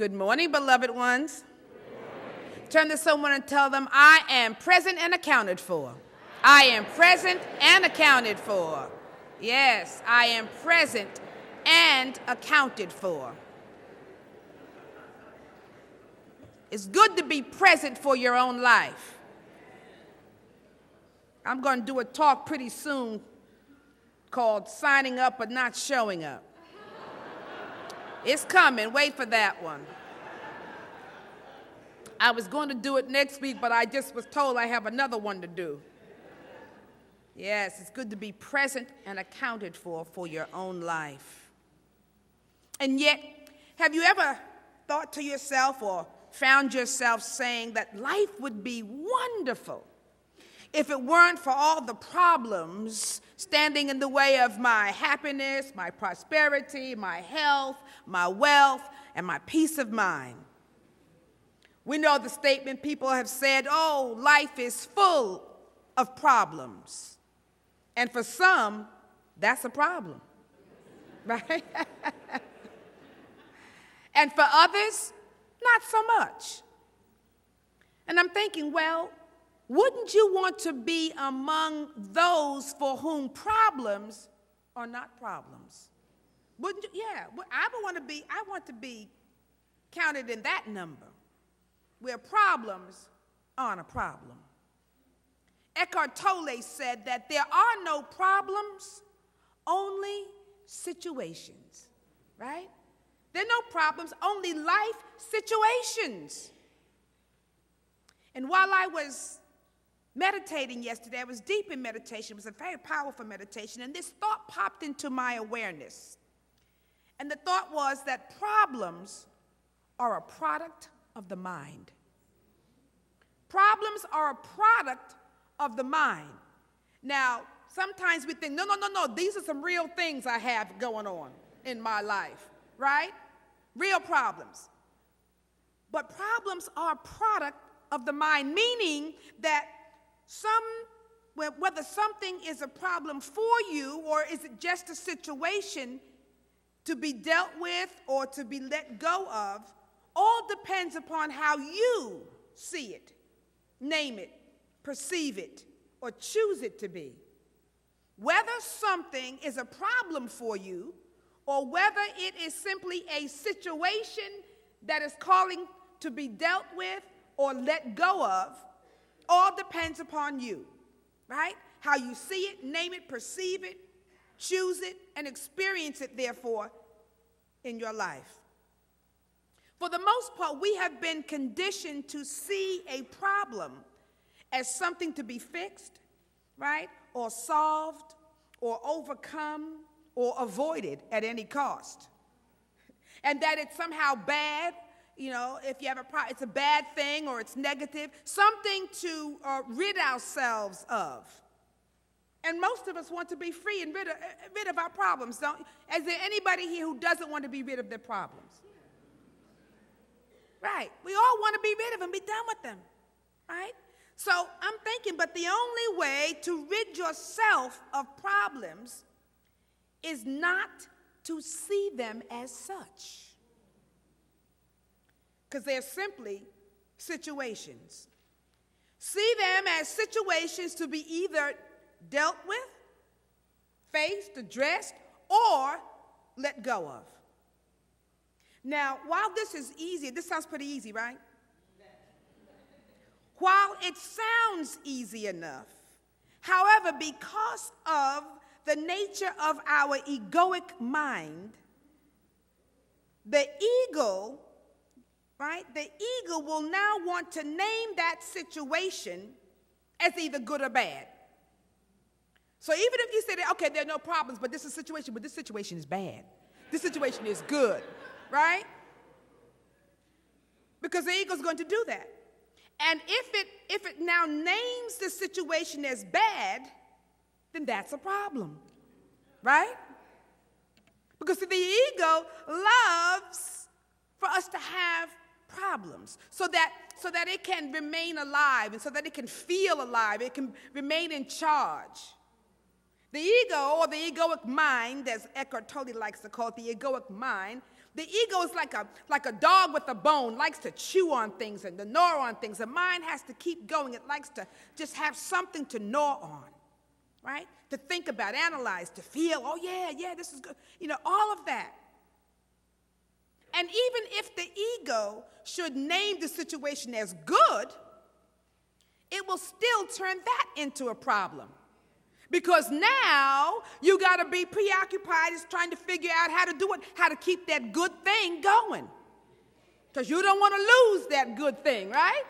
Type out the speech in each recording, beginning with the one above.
Good morning, beloved ones. Turn to someone and tell them, I am present and accounted for. I am present and accounted for. Yes, I am present and accounted for. It's good to be present for your own life. I'm going to do a talk pretty soon called Signing Up but Not Showing Up. It's coming. Wait for that one. I was going to do it next week, but I just was told I have another one to do. Yes, it's good to be present and accounted for your own life. And yet, have you ever thought to yourself or found yourself saying that life would be wonderful if it weren't for all the problems standing in the way of my happiness, my prosperity, my health, my wealth, and my peace of mind? We know the statement people have said, oh, life is full of problems. And for some, that's a problem, right? And for others, not so much. And I'm thinking, well, wouldn't you want to be among those for whom problems are not problems? Wouldn't you? Yeah, I want to be counted in that number, where problems aren't a problem. Eckhart Tolle said that there are no problems, only situations, right? There are no problems, only life situations. And while I was meditating yesterday, I was deep in meditation. It was a very powerful meditation, and this thought popped into my awareness. And the thought was that problems are a product of the mind. Problems are a product of the mind. Now, sometimes we think, no, these are some real things I have going on in my life, right? Real problems. But problems are a product of the mind, meaning that whether something is a problem for you or is it just a situation to be dealt with or to be let go of, all depends upon how you see it, name it, perceive it, or choose it to be. Whether something is a problem for you or whether it is simply a situation that is calling to be dealt with or let go of, all depends upon you, right? How you see it, name it, perceive it, choose it, and experience it, therefore, in your life. For the most part, we have been conditioned to see a problem as something to be fixed, right, or solved, or overcome, or avoided at any cost. And that it's somehow bad, if you have a problem, it's a bad thing or it's negative, something to rid ourselves of. And most of us want to be free and rid of our problems, don't you? Is there anybody here who doesn't want to be rid of their problems? Right. We all want to be rid of them, be done with them, right? So I'm thinking, but the only way to rid yourself of problems is not to see them as such. Because they're simply situations. See them as situations to be either dealt with, faced, addressed, or let go of. Now, while this is easy, this sounds pretty easy, right? While it sounds easy enough, however, because of the nature of our egoic mind, the ego, right? The ego will now want to name that situation as either good or bad. So even if you say that, okay, there are no problems, but this is a situation, but this situation is bad. This situation is good, right? Because the ego is going to do that. And if it now names the situation as bad, then that's a problem, right? Because the ego loves for us to have problems so that it can remain alive and so that it can feel alive, it can remain in charge. The ego, or the egoic mind, as Eckhart Tolle likes to call it, the egoic mind, The ego is like a dog with a bone, likes to chew on things and to gnaw on things. The mind has to keep going. It likes to just have something to gnaw on, right? To think about, analyze, to feel, oh yeah, this is good. All of that. And even if the ego should name the situation as good, it will still turn that into a problem. Because now you got to be preoccupied is trying to figure out how to do it, how to keep that good thing going. Because you don't want to lose that good thing, right?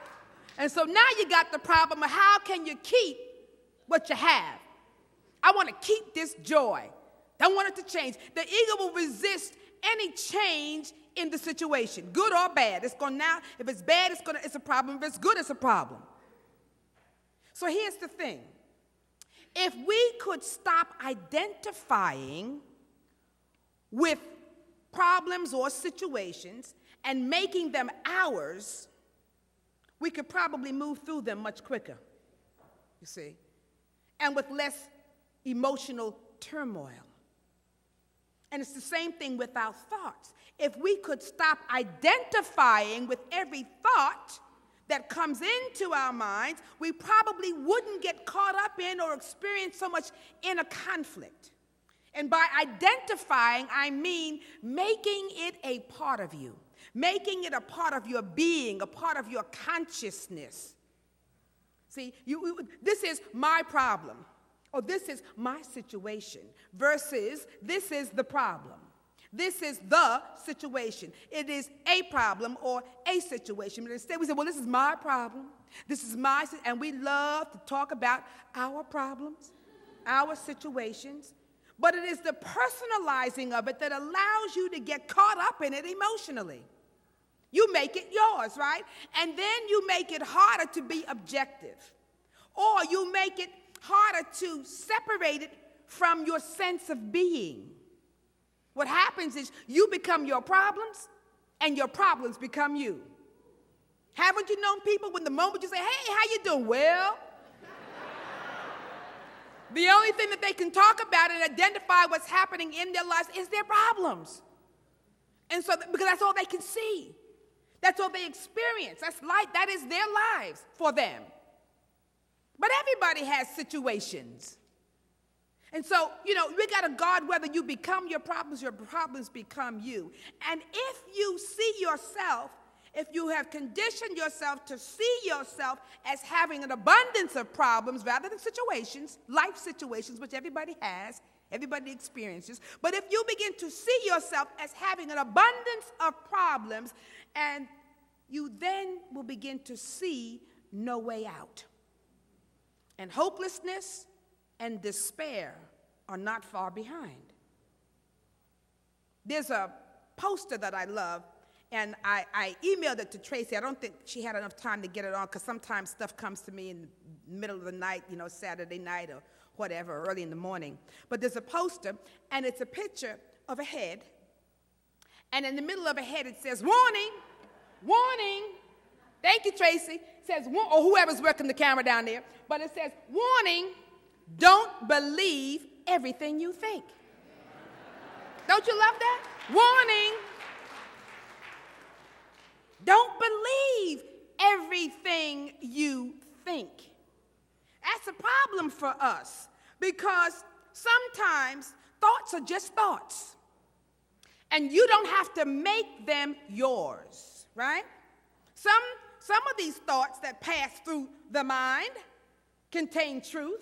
And so now you got the problem of how can you keep what you have? I want to keep this joy. Don't want it to change. The ego will resist any change in the situation, good or bad. It's going now, if it's bad, it's a problem. If it's good, it's a problem. So here's the thing. If we could stop identifying with problems or situations and making them ours, we could probably move through them much quicker, you see, and with less emotional turmoil. And it's the same thing with our thoughts. If we could stop identifying with every thought that comes into our minds, we probably wouldn't get caught up in or experience so much inner conflict. And by identifying, I mean making it a part of you, making it a part of your being, a part of your consciousness. See, this is my problem, or this is my situation, versus this is the problem. This is the situation. It is a problem or a situation. But instead we say, well, this is my problem. This is my, and we love to talk about our problems, our situations. But it is the personalizing of it that allows you to get caught up in it emotionally. You make it yours, right? And then you make it harder to be objective. Or you make it harder to separate it from your sense of being. What happens is you become your problems, and your problems become you. Haven't you known people when the moment you say, hey, how you doing? Well, the only thing that they can talk about and identify what's happening in their lives is their problems. And so, because that's all they can see. That's all they experience. That's life. That is their lives for them. But everybody has situations. And so, we got to guard whether you become your problems become you. And if you see yourself, if you have conditioned yourself to see yourself as having an abundance of problems rather than situations, life situations, which everybody has, everybody experiences, but if you begin to see yourself as having an abundance of problems, and you then will begin to see no way out. And hopelessness and despair are not far behind. There's a poster that I love, and I emailed it to Tracy. I don't think she had enough time to get it on, because sometimes stuff comes to me in the middle of the night, Saturday night or whatever, early in the morning. But there's a poster, and it's a picture of a head, and in the middle of a head it says, warning, warning. Thank you, Tracy. It says, or whoever's working the camera down there, but it says, warning, don't believe everything you think. Don't you love that? Warning. Don't believe everything you think. That's a problem for us, because sometimes thoughts are just thoughts. And you don't have to make them yours, right? Some of these thoughts that pass through the mind contain truth,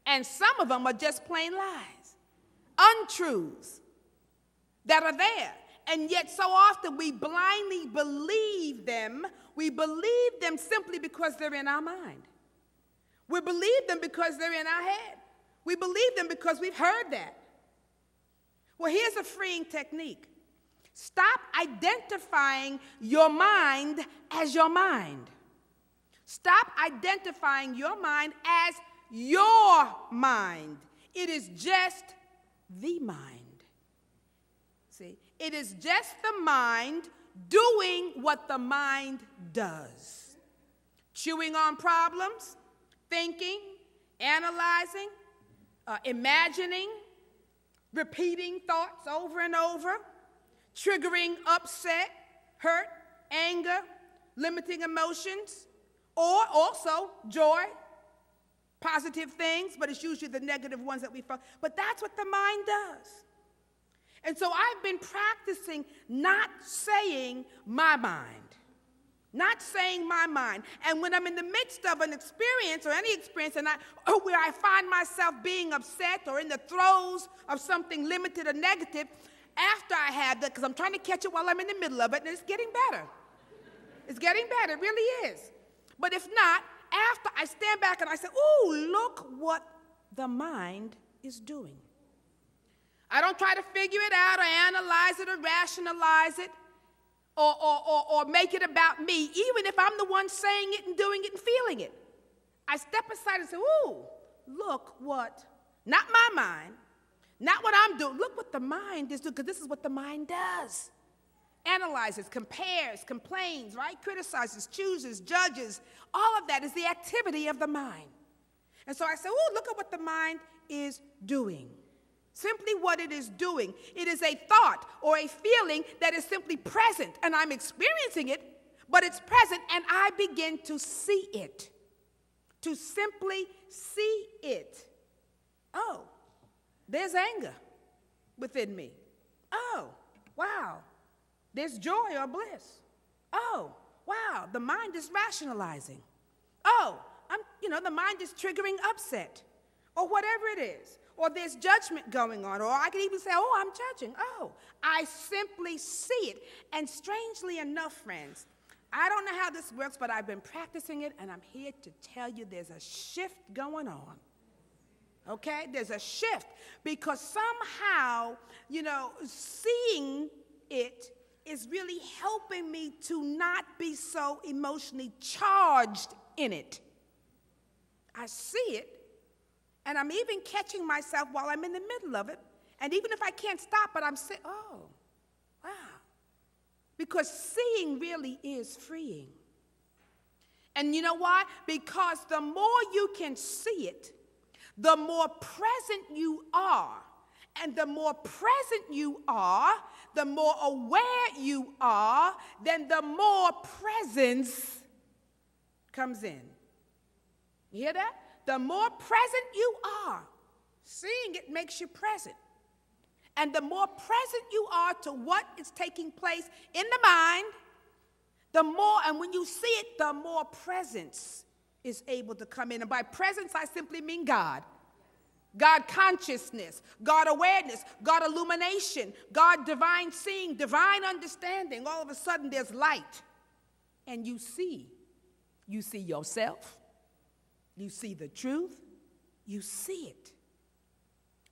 and some of them are just plain lies, untruths that are there. And yet so often we blindly believe them. We believe them simply because they're in our mind. We believe them because they're in our head. We believe them because we've heard that. Well, here's a freeing technique. Stop identifying your mind as your mind. Stop identifying your mind as your mind. It is just the mind. See, it is just the mind doing what the mind does. Chewing on problems, thinking, analyzing, imagining, repeating thoughts over and over, triggering upset, hurt, anger, limiting emotions, or also joy, positive things, but it's usually the negative ones that we feel. But that's what the mind does. And so I've been practicing not saying my mind. Not saying my mind. And when I'm in the midst of an experience or any experience where I find myself being upset or in the throes of something limited or negative, after I have that, because I'm trying to catch it while I'm in the middle of it, and it's getting better. It's getting better, it really is. But if not, after I stand back and I say, ooh, look what the mind is doing. I don't try to figure it out or analyze it or rationalize it or make it about me, even if I'm the one saying it and doing it and feeling it. I step aside and say, ooh, look what, not my mind, not what I'm doing, look what the mind is doing, because this is what the mind does. Analyzes, compares, complains, right? Criticizes, chooses, judges. All of that is the activity of the mind. And so I say, oh, look at what the mind is doing. Simply what it is doing. It is a thought or a feeling that is simply present, and I'm experiencing it, but it's present, and I begin to see it. To simply see it. Oh, there's anger within me. Oh, wow. There's joy or bliss. Oh, wow, the mind is rationalizing. Oh, the mind is triggering upset or whatever it is. Or there's judgment going on. Or I can even say, oh, I'm judging. Oh, I simply see it. And strangely enough, friends, I don't know how this works, but I've been practicing it, and I'm here to tell you there's a shift going on. Okay? There's a shift because somehow, seeing it is really helping me to not be so emotionally charged in it. I see it, and I'm even catching myself while I'm in the middle of it, and even if I can't stop it, I'm saying, oh, wow. Because seeing really is freeing. And you know why? Because the more you can see it, the more present you are. And the more present you are, the more aware you are, then the more presence comes in. You hear that? The more present you are, seeing it makes you present. And the more present you are to what is taking place in the mind, the more, and when you see it, the more presence is able to come in. And by presence, I simply mean God. God consciousness, God awareness, God illumination, God divine seeing, divine understanding. All of a sudden there's light. And you see yourself, you see the truth, you see it.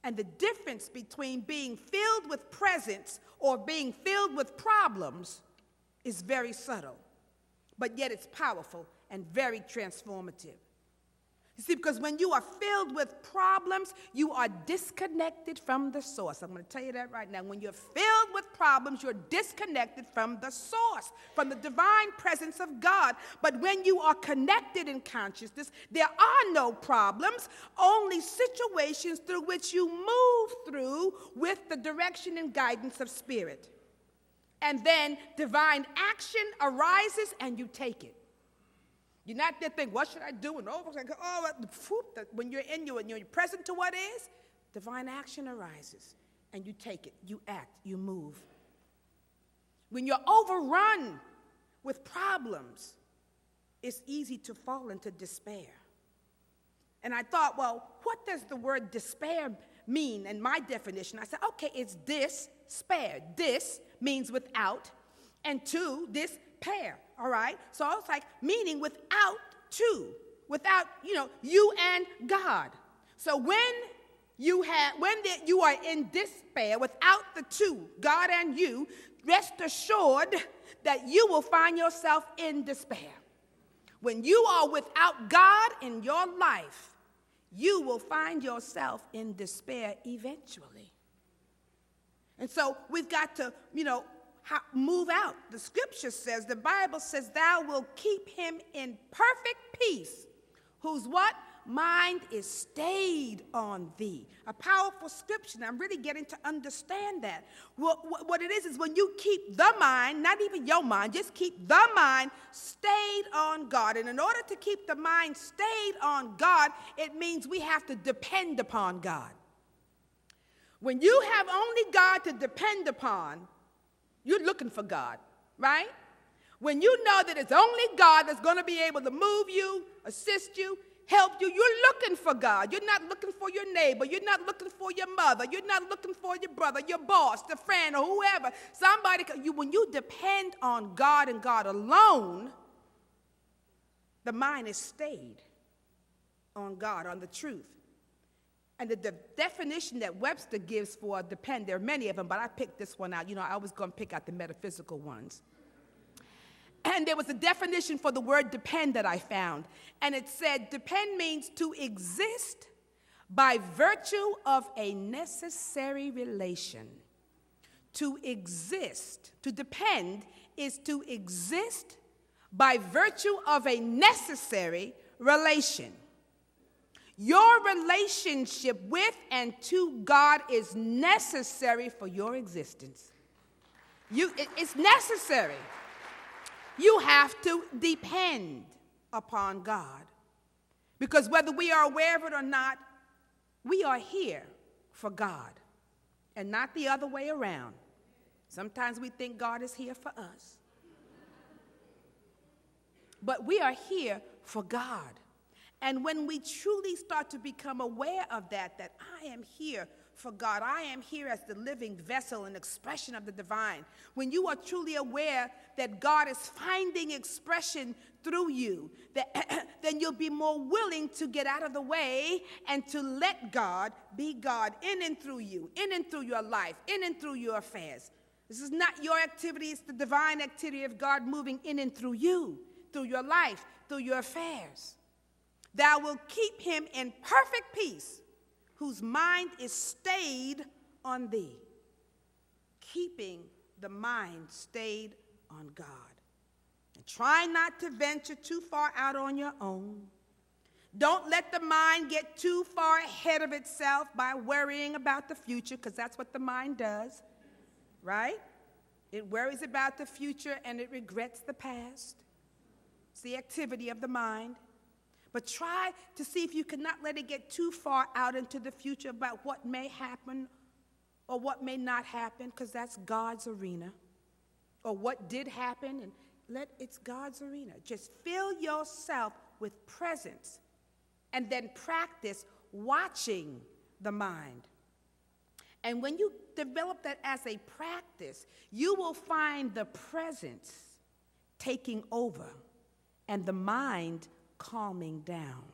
And the difference between being filled with presence or being filled with problems is very subtle, but yet it's powerful and very transformative. You see, because when you are filled with problems, you are disconnected from the source. I'm going to tell you that right now. When you're filled with problems, you're disconnected from the source, from the divine presence of God. But when you are connected in consciousness, there are no problems, only situations through which you move through with the direction and guidance of spirit. And then divine action arises and you take it. You're not there thinking, what should I do? And when you're you're present to what is, divine action arises. And you take it, you act, you move. When you're overrun with problems, it's easy to fall into despair. And I thought, well, what does the word despair mean in my definition? I said, okay, it's despair. Dis means without, and to, this pair. All right? So it's like meaning without two, without, you and God. So when you are in despair without the two, God and you, rest assured that you will find yourself in despair. When you are without God in your life, you will find yourself in despair eventually. And so we've got to, move out. The scripture says, the Bible says, thou wilt keep him in perfect peace, whose what? mind is stayed on thee. A powerful scripture. I'm really getting to understand that. What it is when you keep the mind, not even your mind, just keep the mind stayed on God. And in order to keep the mind stayed on God, it means we have to depend upon God. When you have only God to depend upon, you're looking for God, right? When you know that it's only God that's going to be able to move you, assist you, help you, you're looking for God. You're not looking for your neighbor. You're not looking for your mother. You're not looking for your brother, your boss, the friend, or whoever. When you depend on God and God alone, the mind is stayed on God, on the truth. And the definition that Webster gives for depend, there are many of them, but I picked this one out. I was going to pick out the metaphysical ones. And there was a definition for the word depend that I found. And it said, depend means to exist by virtue of a necessary relation. To exist, to depend, is to exist by virtue of a necessary relation. Your relationship with and to God is necessary for your existence. It's necessary. You have to depend upon God. Because whether we are aware of it or not, we are here for God and not the other way around. Sometimes we think God is here for us. But we are here for God. And when we truly start to become aware of that I am here for God, I am here as the living vessel and expression of the divine. When you are truly aware that God is finding expression through you, then you'll be more willing to get out of the way and to let God be God in and through you, in and through your life, in and through your affairs. This is not your activity, it's the divine activity of God moving in and through you, through your life, through your affairs. Thou wilt keep him in perfect peace, whose mind is stayed on thee. Keeping the mind stayed on God. And try not to venture too far out on your own. Don't let the mind get too far ahead of itself by worrying about the future, because that's what the mind does, right? It worries about the future and it regrets the past. It's the activity of the mind. But try to see if you cannot let it get too far out into the future about what may happen or what may not happen, because that's God's arena. Or what did happen, and it's God's arena. Just fill yourself with presence and then practice watching the mind. And when you develop that as a practice, you will find the presence taking over and the mind calming down.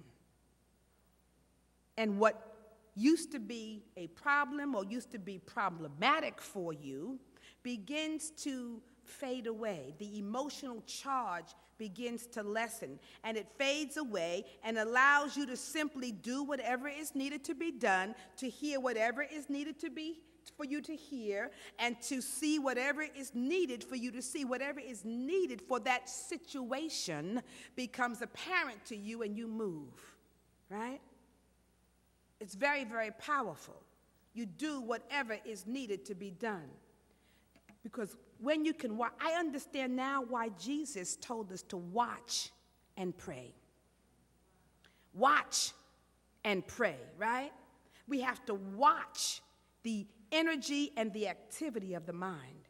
And what used to be a problem or used to be problematic for you begins to fade away. The emotional charge begins to lessen, and it fades away and allows you to simply do whatever is needed to be done, to hear whatever is needed to be for you to hear, and to see whatever is needed for you to see. Whatever is needed for that situation becomes apparent to you, and you move, right? It's very, very powerful. You do whatever is needed to be done. Because when you can watch, I understand now why Jesus told us to watch and pray. Watch and pray, right? We have to watch the energy and the activity of the mind.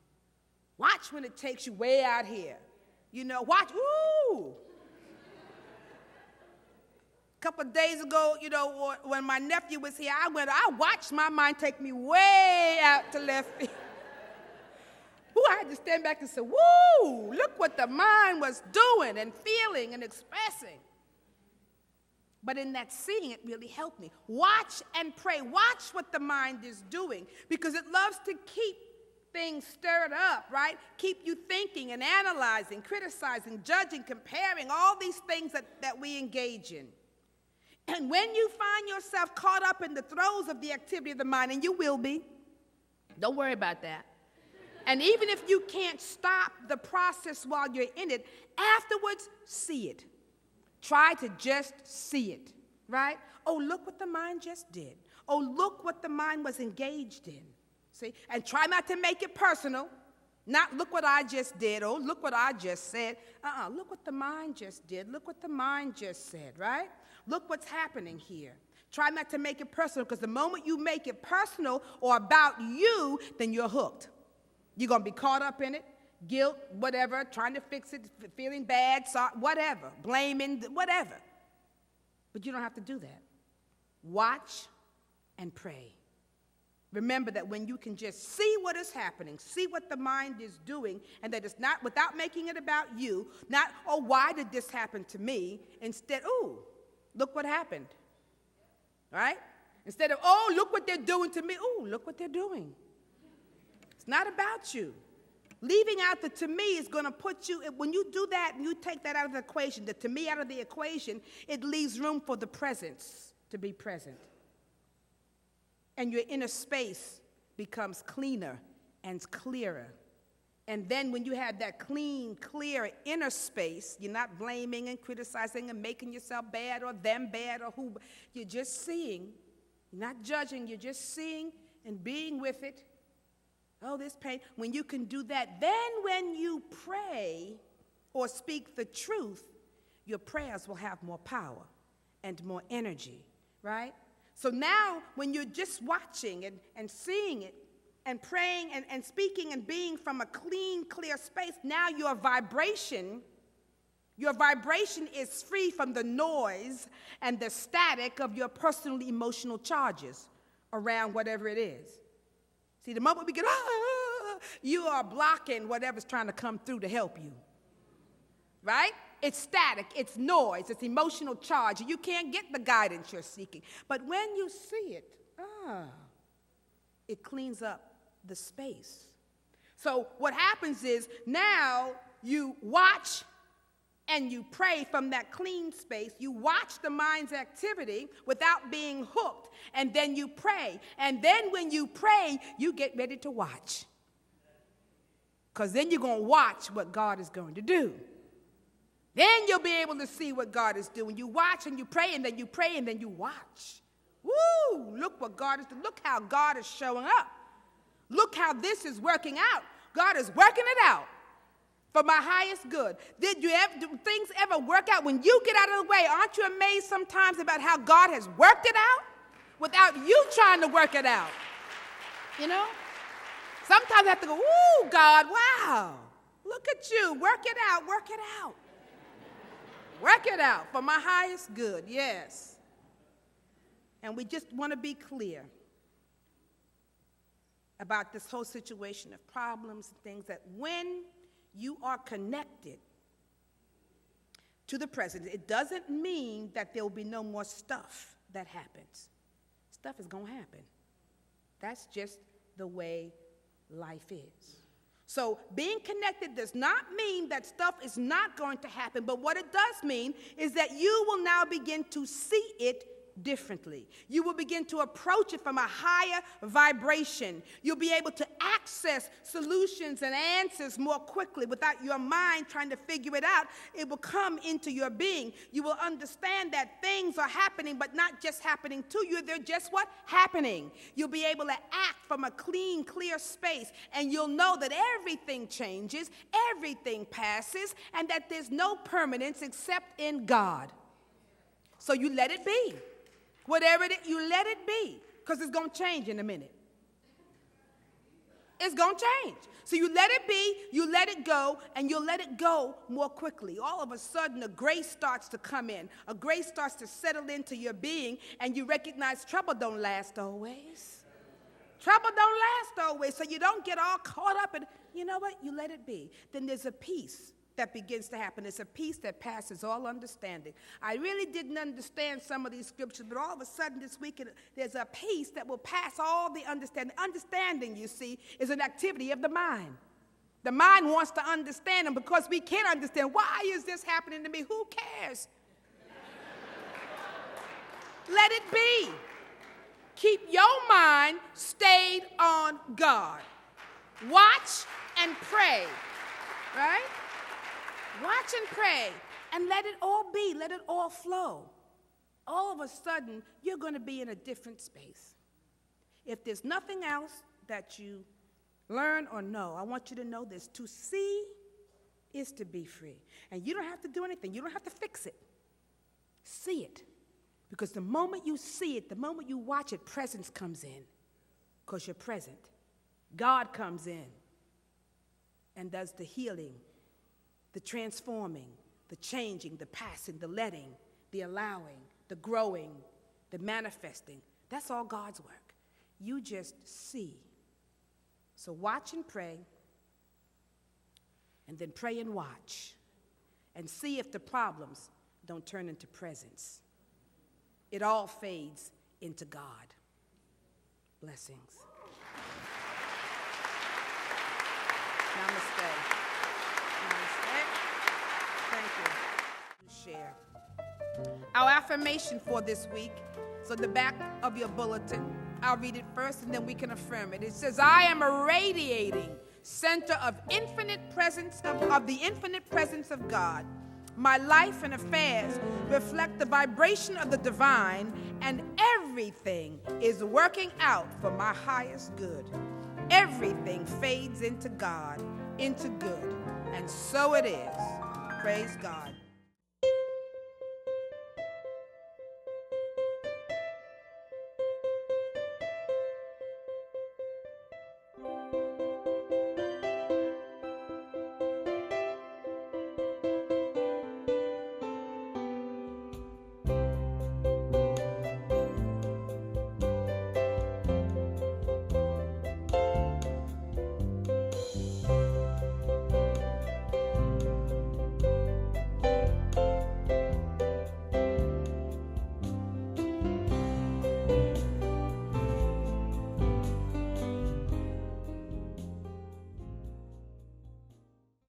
Watch when it takes you way out here. Watch, ooh! A couple of days ago, when my nephew was here, I watched my mind take me way out to left field. Ooh, I had to stand back and say, woo, look what the mind was doing and feeling and expressing. But in that seeing, it really helped me. Watch and pray. Watch what the mind is doing, because it loves to keep things stirred up, right? Keep you thinking and analyzing, criticizing, judging, comparing, all these things that we engage in. And when you find yourself caught up in the throes of the activity of the mind, and you will be, don't worry about that. And even if you can't stop the process while you're in it, afterwards, see it. Try to just see it, right? Oh, look what the mind just did. Oh, look what the mind was engaged in. See? And try not to make it personal. Not look what I just did. Oh, look what I just said. Look what the mind just did. Look what the mind just said, right? Look what's happening here. Try not to make it personal, because the moment you make it personal or about you, then you're hooked. You're going to be caught up in it. Guilt, whatever, trying to fix it, feeling bad, whatever, blaming, whatever. But you don't have to do that. Watch and pray. Remember that when you can just see what is happening, see what the mind is doing, and that it's not, without making it about you, not, oh, why did this happen to me? Instead, oh, look what happened, right? Instead of, oh, look what they're doing to me, oh, look what they're doing. It's not about you. Leaving out the to me is going to put you, when you do that and you take that out of the equation, the to me out of the equation, it leaves room for the presence to be present. And your inner space becomes cleaner and clearer. And then when you have that clean, clear inner space, you're not blaming and criticizing and making yourself bad or them bad or who. You're just seeing, you're not judging, you're just seeing and being with it. Oh, this pain. When you can do that, then when you pray or speak the truth, your prayers will have more power and more energy, right? So now, when you're just watching and seeing it and praying and speaking and being from a clean, clear space, now your vibration is free from the noise and the static of your personal emotional charges around whatever it is. See, the moment we get, you are blocking whatever's trying to come through to help you, right? It's static, it's noise, it's emotional charge. You can't get the guidance you're seeking. But when you see it, it cleans up the space. So what happens is now you watch and you pray from that clean space. You watch the mind's activity without being hooked, and then you pray. And then when you pray, you get ready to watch. Because then you're going to watch what God is going to do. Then you'll be able to see what God is doing. You watch and you pray, and then you pray, and then you watch. Woo! Look what God is doing. Look how God is showing up. Look how this is working out. God is working it out for my highest good. Do things ever work out when you get out of the way? Aren't you amazed sometimes about how God has worked it out without you trying to work it out? You know? Sometimes I have to go, ooh, God, wow. Look at you. Work it out. Work it out. Work it out for my highest good, yes. And we just want to be clear about this whole situation of problems and things, that when you are connected to the present, it doesn't mean that there will be no more stuff that happens. Stuff is going to happen. That's just the way life is. So being connected does not mean that stuff is not going to happen, but what it does mean is that you will now begin to see it differently. You will begin to approach it from a higher vibration. You'll be able to access solutions and answers more quickly without your mind trying to figure it out. It will come into your being. You will understand that things are happening, but not just happening to you. They're just what? Happening. You'll be able to act from a clean, clear space, and you'll know that everything changes, everything passes, and that there's no permanence except in God. So you let it be. Whatever it is, you let it be, because it's going to change in a minute. It's going to change. So you let it be, you let it go, and you'll let it go more quickly. All of a sudden, a grace starts to come in. A grace starts to settle into your being, and you recognize trouble don't last always. Trouble don't last always, so you don't get all caught up in, you know what, you let it be. Then there's a peace that begins to happen. It's a peace that passes all understanding. I really didn't understand some of these scriptures, but all of a sudden this week there's a peace that will pass all the understanding. Understanding, you see, is an activity of the mind. The mind wants to understand, and because we can't understand, why is this happening to me? Who cares? Let it be. Keep your mind stayed on God. Watch and pray, right? Watch and pray, and let it all be. Let it all flow. all of a sudden, you're going to be in a different space. If there's nothing else that you learn or know, I want you to know this. To see is to be free. And you don't have to do anything. You don't have to fix it. See it. Because the moment you see it, the moment you watch it, presence comes in. Because you're present. God comes in and does the healing, the transforming, the changing, the passing, the letting, the allowing, the growing, the manifesting. That's all God's work. You just see. So watch and pray, and then pray and watch, and see if the problems don't turn into presence. It all fades into God. Blessings. Namaste. Namaste. Thank you. Share. Our affirmation for this week is on the back of your bulletin. I'll read it first and then we can affirm it. It says, I am a radiating center of infinite presence of the infinite presence of God. My life and affairs reflect the vibration of the divine, and everything is working out for my highest good. Everything fades into God, into good, and so it is. Praise God.